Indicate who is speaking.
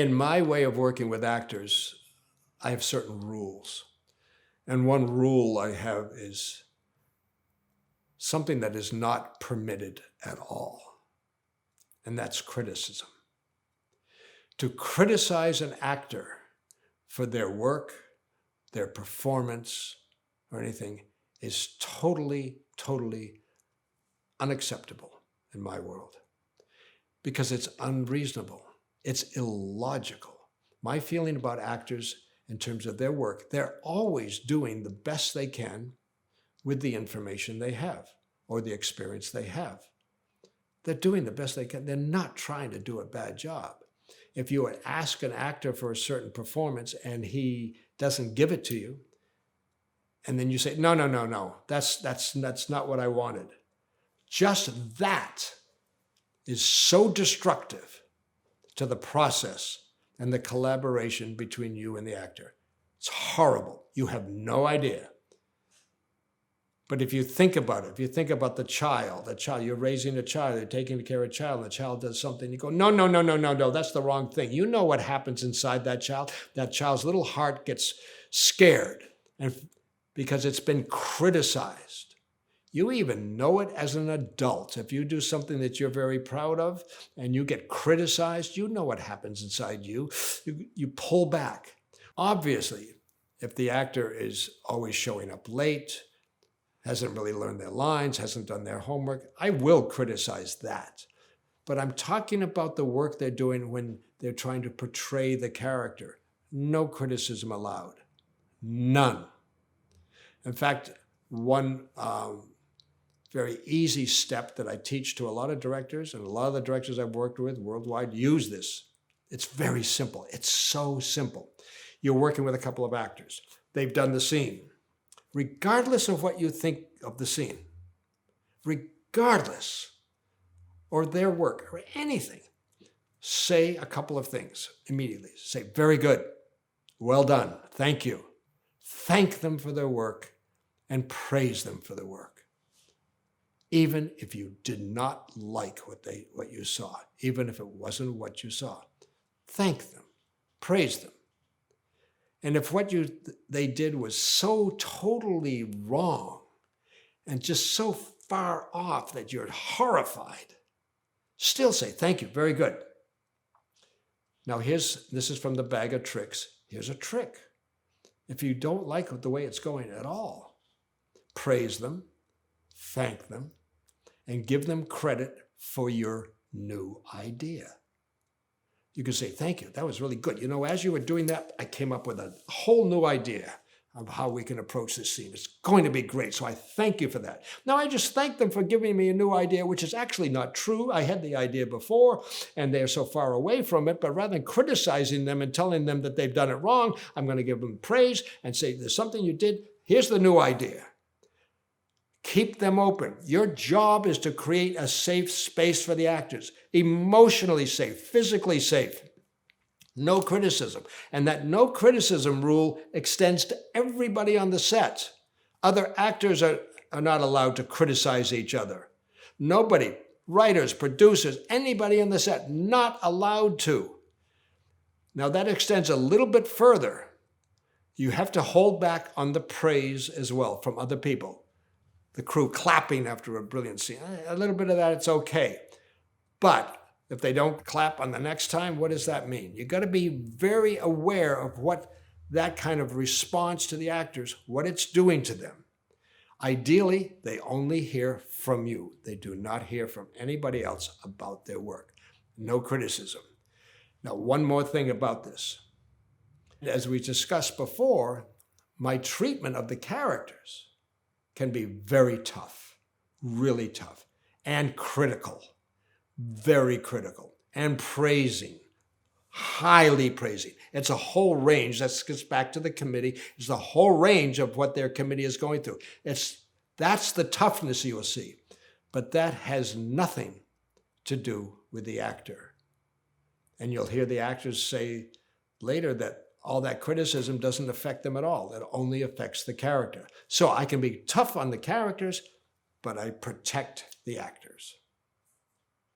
Speaker 1: In my way of working with actors, I have certain rules. And one rule I have is something that is not permitted at all, and that's criticism. To criticize an actor for their work, their performance, or anything is totally, totally unacceptable in my world because it's unreasonable. It's illogical. My feeling about actors in terms of their work, they're always doing the best they can with the information they have or the experience they have. They're doing the best they can. They're not trying to do a bad job. If you would ask an actor for a certain performance and he doesn't give it to you, and then you say, no, that's not what I wanted. Just that is so destructive to the process and the collaboration between you and the actor. It's horrible. You have no idea. But if you think about it, if you think about the child, you're raising a child, you're taking care of a child, and the child does something, you go, no, that's the wrong thing. You know what happens inside that child. That child's little heart gets scared and because it's been criticized. You even know it as an adult. If you do something that you're very proud of and you get criticized, you know what happens inside you. You pull back. Obviously, if the actor is always showing up late, hasn't really learned their lines, hasn't done their homework, I will criticize that. But I'm talking about the work they're doing when they're trying to portray the character. No criticism allowed. None. In fact, one very easy step that I teach to a lot of directors, and a lot of the directors I've worked with worldwide use this. It's very simple. It's so simple. You're working with a couple of actors. They've done the scene. Regardless of what you think of the scene, regardless, or their work, or anything, say a couple of things immediately. Say, very good, well done, thank you. Thank them for their work and praise them for their work. Even if you did not like what you saw, even if it wasn't what you saw, thank them, praise them. And if what they did was so totally wrong and just so far off that you're horrified, still say, thank you, very good. Now this is from the bag of tricks. Here's a trick. If you don't like the way it's going at all, praise them, thank them, and give them credit for your new idea. You can say, thank you, that was really good. You know, as you were doing that, I came up with a whole new idea of how we can approach this scene. It's going to be great, so I thank you for that. Now, I just thank them for giving me a new idea, which is actually not true. I had the idea before, and they're so far away from it, but rather than criticizing them and telling them that they've done it wrong, I'm going to give them praise and say, there's something you did, here's the new idea. Keep them open. Your job is to create a safe space for the actors, emotionally safe, physically safe. No criticism. And that no criticism rule extends to everybody on the set. Other actors are not allowed to criticize each other. Nobody, writers, producers, anybody on the set, not allowed to. Now that extends a little bit further. You have to hold back on the praise as well from other people. The crew clapping after a brilliant scene. A little bit of that, it's okay. But if they don't clap on the next time, what does that mean? You've got to be very aware of what that kind of response to the actors, what it's doing to them. Ideally, they only hear from you. They do not hear from anybody else about their work. No criticism. Now, one more thing about this. As we discussed before, my treatment of the characters can be very tough, really tough, and critical, very critical, and praising, highly praising. It's a whole range. That gets back to the committee. It's the whole range of what their committee is going through. That's the toughness you'll see. But that has nothing to do with the actor. And you'll hear the actors say later that all that criticism doesn't affect them at all. It only affects the character. So I can be tough on the characters, but I protect the actors.